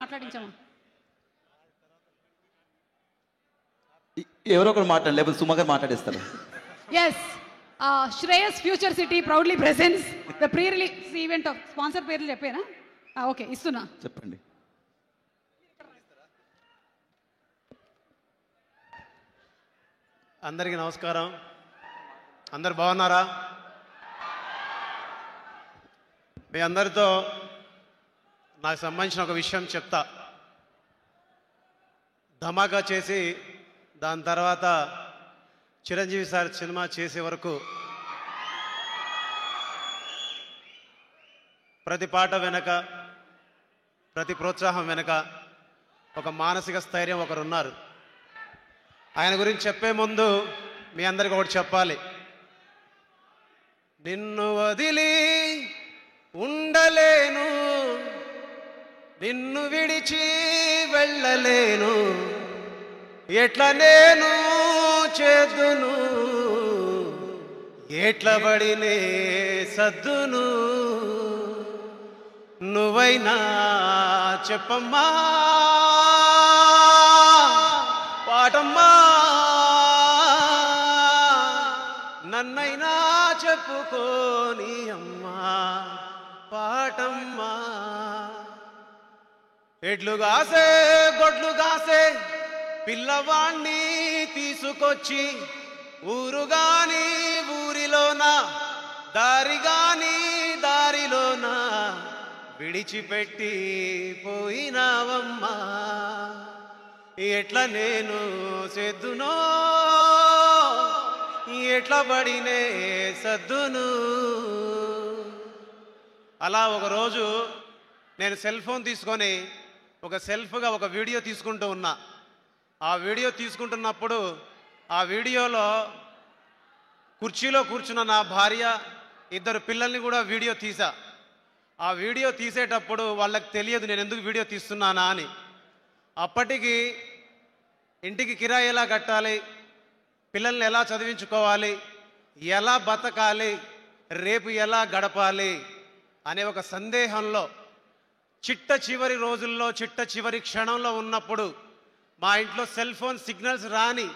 మాట్లాడించామా? ఎవరో ఒకరు మాట్లాడండి, లేకపోతే సుమ గారు మాట్లాడేస్తారు. Yes, Shreyas future city proudly presents the pre release event of sponsor పేర్లు చెప్పేనా? ఓకే, ఇస్తున్నా. చెప్పండి. అందరికీ నమస్కారం. అందరు బాగున్నారా? మీ అందరితో నాకు సంబంధించిన ఒక విషయం చెప్తా. ధమాకా చేసి దాని తర్వాత చిరంజీవి సార్ సినిమా చేసే వరకు ప్రతి పాట వెనక, ప్రతి ప్రోత్సాహం వెనక ఒక మానసిక స్థైర్యం ఒకరున్నారు. ఆయన గురించి చెప్పే ముందు మీ అందరికీ ఒకటి చెప్పాలి. నిన్ను వదిలి ఉండలేను, నిన్ను విడిచి వెళ్ళలేను, ఎట్లా నేను చేద్దును, ఎట్ల బడినే సద్దును, నువ్వైనా చెప్పమ్మా పాటమ్మా, నన్నైనా చెప్పుకోని అమ్మా పాటమ్మా. ఎడ్లు కాసే గొడ్లు కాసే పిల్లవాణ్ణి తీసుకొచ్చి ఊరుగాని ఊరిలోన, దారిగాని దారిలోన విడిచిపెట్టి పోయినావమ్మా, ఎట్లా నేను సెద్దునో, ఎట్లా పడినే సద్దును. అలా ఒకరోజు నేను సెల్ ఫోన్ తీసుకొని ఒక సెల్ఫ్గా ఒక వీడియో తీసుకుంటూ ఉన్నా. ఆ వీడియో తీసుకుంటున్నప్పుడు ఆ వీడియోలో కుర్చీలో కూర్చున్న నా భార్య, ఇద్దరు పిల్లల్ని కూడా వీడియో తీసా. ఆ వీడియో తీసేటప్పుడు వాళ్ళకి తెలియదు నేను ఎందుకు వీడియో తీస్తున్నానా అని. అప్పటికి ఇంటికి కిరాయి ఎలా కట్టాలి, పిల్లల్ని ఎలా చదివించుకోవాలి, ఎలా బతకాలి, రేపు ఎలా గడపాలి అనే ఒక సందేహంలో చిట్ట చివరి రోజుల్లో, చిట్ట చివరి క్షణంలో ఉన్నప్పుడు మా ఇంట్లో సెల్ ఫోన్ సిగ్నల్స్ రాని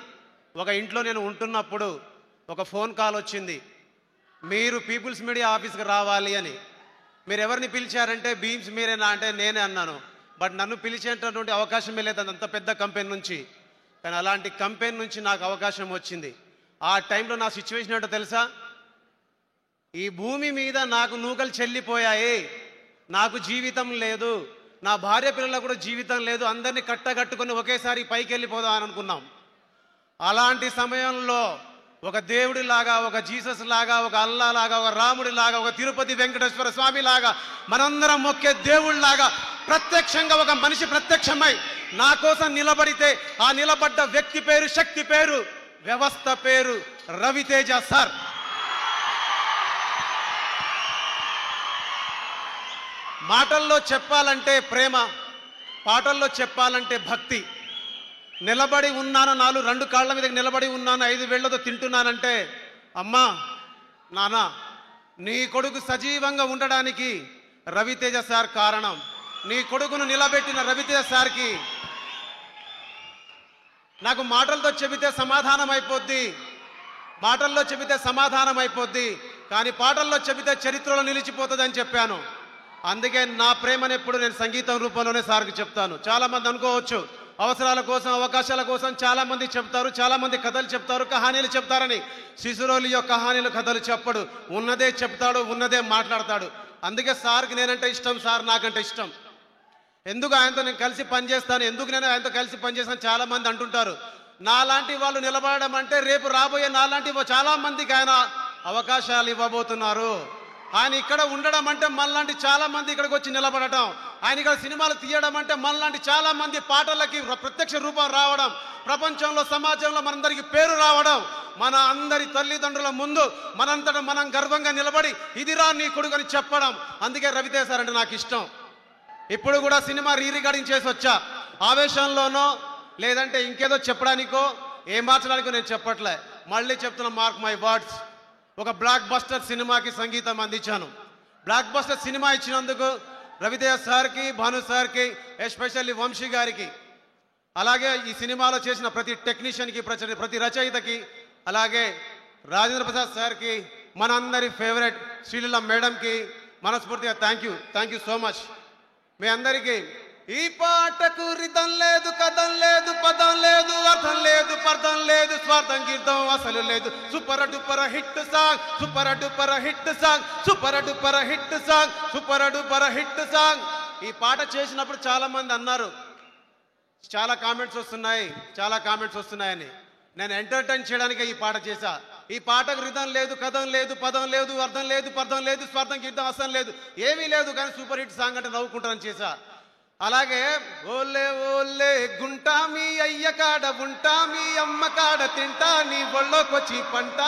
ఒక ఇంట్లో నేను ఉంటున్నప్పుడు ఒక ఫోన్ కాల్ వచ్చింది. మీరు పీపుల్స్ మీడియా ఆఫీస్కి రావాలి అని. మీరు ఎవరిని పిలిచారంటే బీమ్స్ మీరేనా అంటే నేనే అన్నాను. బట్ నన్ను పిలిచేటటువంటి అవకాశమే లేదు అంత పెద్ద కంపెనీ నుంచి. కానీ అలాంటి కంపెనీ నుంచి నాకు అవకాశం వచ్చింది. ఆ టైంలో నా సిచ్యువేషన్ ఏంటో తెలుసా? ఈ భూమి మీద నాకు నూకలు చెల్లిపోయాయి, నాకు జీవితం లేదు, నా భార్య పిల్లలకు కూడా జీవితం లేదు, అందరినీ కట్టగట్టుకొని ఒకేసారి పైకి వెళ్ళిపోదాం అని అనుకున్నాం. అలాంటి సమయంలో ఒక దేవుడిలాగా, ఒక జీసస్ లాగా, ఒక అల్లా లాగా, ఒక రాముడి లాగా, ఒక తిరుపతి వెంకటేశ్వర స్వామి లాగా, మనందరం మొక్కే దేవుళ్ళలాగా ప్రత్యక్షంగా ఒక మనిషి ప్రత్యక్షమై నా కోసం నిలబడితే ఆ నిలబడ్డ వ్యక్తి పేరు, శక్తి పేరు, వ్యవస్థ పేరు రవితేజ సార్. మాటల్లో చెప్పాలంటే ప్రేమ, పాటల్లో చెప్పాలంటే భక్తి. నిలబడి ఉన్నాను, రెండు కాళ్ళ మీద నిలబడి ఉన్నాను, 5 వేళ్లతో తింటున్నానంటే అమ్మా నాన్న నీ కొడుకు సజీవంగా ఉండడానికి రవితేజ సార్ కారణం. నీ కొడుకును నిలబెట్టిన రవితేజ సార్కి నాకు మాటలతో చెబితే సమాధానం అయిపోద్ది, మాటల్లో చెబితే సమాధానం అయిపోద్ది, కానీ పాటల్లో చెబితే చరిత్రలో నిలిచిపోతుంది అని చెప్పాను. అందుకే నా ప్రేమను ఎప్పుడు నేను సంగీతం రూపంలోనే సార్కి చెప్తాను. చాలామంది అనుకోవచ్చు అవసరాల కోసం, అవకాశాల కోసం చాలామంది చెప్తారు, చాలామంది కథలు చెప్తారు, కహానీలు చెప్తారని. శిశురోలి యొక్క కహానీలు, కథలు చెప్పడు, ఉన్నదే చెప్తాడు, ఉన్నదే మాట్లాడతాడు. అందుకే సార్కి నేనంటే ఇష్టం, సార్ నాకంటే ఇష్టం. ఎందుకు ఆయనతో నేను కలిసి పనిచేస్తాను, ఎందుకు నేను ఆయనతో కలిసి పనిచేస్తాను చాలామంది అంటుంటారు. నాలాంటి వాళ్ళు నిలబడడం అంటే రేపు రాబోయే నాలాంటి చాలామందికి ఆయన అవకాశాలు ఇవ్వబోతున్నారు. ఆయన ఇక్కడ ఉండడం అంటే మనలాంటి చాలా మంది ఇక్కడికి వచ్చి నిలబడటం, ఆయన ఇక్కడ సినిమాలు తీయడం అంటే మనలాంటి చాలా మంది పాటలకి ప్రత్యక్ష రూపం రావడం, ప్రపంచంలో సమాజంలో మనందరికి పేరు రావడం, మన అందరి తల్లిదండ్రుల ముందు మనంతట మనం గర్వంగా నిలబడి ఇదిరా నీ కొడుకు అని చెప్పడం. అందుకే రవితేజ సార్ అంటే నాకు ఇష్టం. ఇప్పుడు కూడా సినిమా రికార్డింగ్ చేసి వచ్చా. ఆవేశంలోనో లేదంటే ఇంకేదో చెప్పడానికో ఏం మార్చడానికో నేను చెప్పట్లే, మళ్ళీ చెప్తున్నా, మార్క్ మై వర్డ్స్. ఒక బ్లాక్ బస్టర్ సినిమాకి సంగీతం అందించాను. బ్లాక్ బస్టర్ సినిమా ఇచ్చినందుకు రవితేజ సార్కి, భాను సార్కి, ఎస్పెషల్లీ వంశీ గారికి, అలాగే ఈ సినిమాలో చేసిన ప్రతి టెక్నీషియన్కి, ప్రతి రచయితకి, అలాగే రాజేంద్ర ప్రసాద్ సార్కి, మనందరి ఫేవరెట్ శ్రీలీల మేడంకి మనస్ఫూర్తిగా థ్యాంక్ యూ సో మచ్. మీ అందరికీ ఈ పాటకు రితం లేదు, కథం లేదు, పదం లేదు, అర్థం లేదు, పర్థం లేదు, స్వార్థం గీర్థం అసలు లేదు. Super duper hit song, super duper hit song, super duper hit song, super duper hit song. ఈ పాట చేసినప్పుడు చాలా మంది అన్నారు, చాలా కామెంట్స్ వస్తున్నాయని. నేను ఎంటర్టైన్ చేయడానికి ఈ పాట చేశా. ఈ పాటకు రిధం లేదు, కథం లేదు, పదం లేదు, అర్థం లేదు, పర్థం లేదు, స్వార్థం గీర్థం అసలు లేదు, ఏమీ లేదు, కానీ సూపర్ హిట్ సాంగ్ అంటే నవ్వుకుంటానని చేశా. అలాగే ఓలే ఓలే గుంటా మీ అయ్య కాడ ఉంటా, మీ అమ్మ కాడ తింటా, నీ ఒళ్ళోకొచ్చి పంట.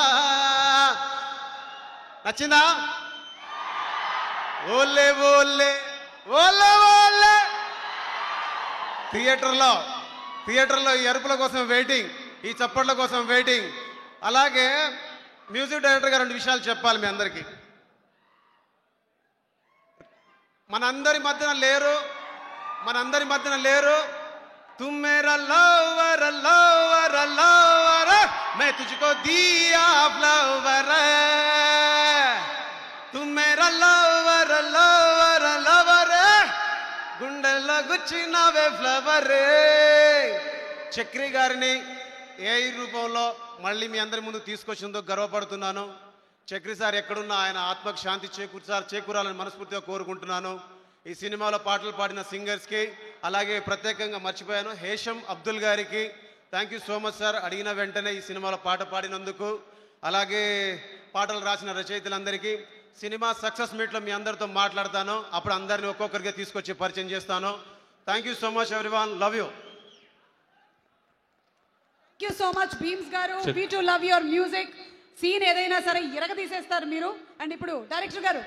నచ్చిందా? ఓలే ఓలే ఓలే ఓలే. థియేటర్లో ఈ అరుపుల కోసం వెయిటింగ్, ఈ చప్పట్ల కోసం వెయిటింగ్. అలాగే మ్యూజిక్ డైరెక్టర్ గారు 2 విషయాలు చెప్పాలి మీ అందరికీ. మనందరి మధ్యన లేరు. తుమ్ మేరా లవర్ లవర్ లవర్, मैं तुझको दिया फ्लावर, तुम मेरा लवर लवर लवर, గుండెల్లో గుచ్చినవే ఫ్లవర్. చక్రి గారిని ఏ రూపంలో మళ్ళీ మీ అందరి ముందు తీసుకొచ్చిందో గర్వపడుతున్నాను. చక్రి సార్ ఎక్కడున్నా ఆయన ఆత్మకు శాంతి చేకూరాలని మనస్ఫూర్తిగా కోరుకుంటున్నాను. ఈ సినిమాలో పాటలు పాడిన సింగర్స్కి, అలాగే ప్రత్యేకంగా మర్చిపోయాను హేషం అబ్దుల్ గారికి thank you so much sir, అడిగిన వెంటనే ఈ సినిమాలో పాట పాడినందుకు. అలాగే పాటలు రాసిన రచయితలందరికీ. సినిమా సక్సెస్ మీట్లో మీ అందరితో మాట్లాడతాను, అప్పుడు అందరిని ఒక్కొక్కరిగా తీసుకొచ్చి పరిచయం చేస్తాను. Thank you so much everyone, love you. Thank you so much Bheems garu. We too love your music. Scene ఏదైనా సరే ఇరగ తీసేస్తారు మీరు. అండ్ ఇప్పుడు డైరెక్టర్ గారు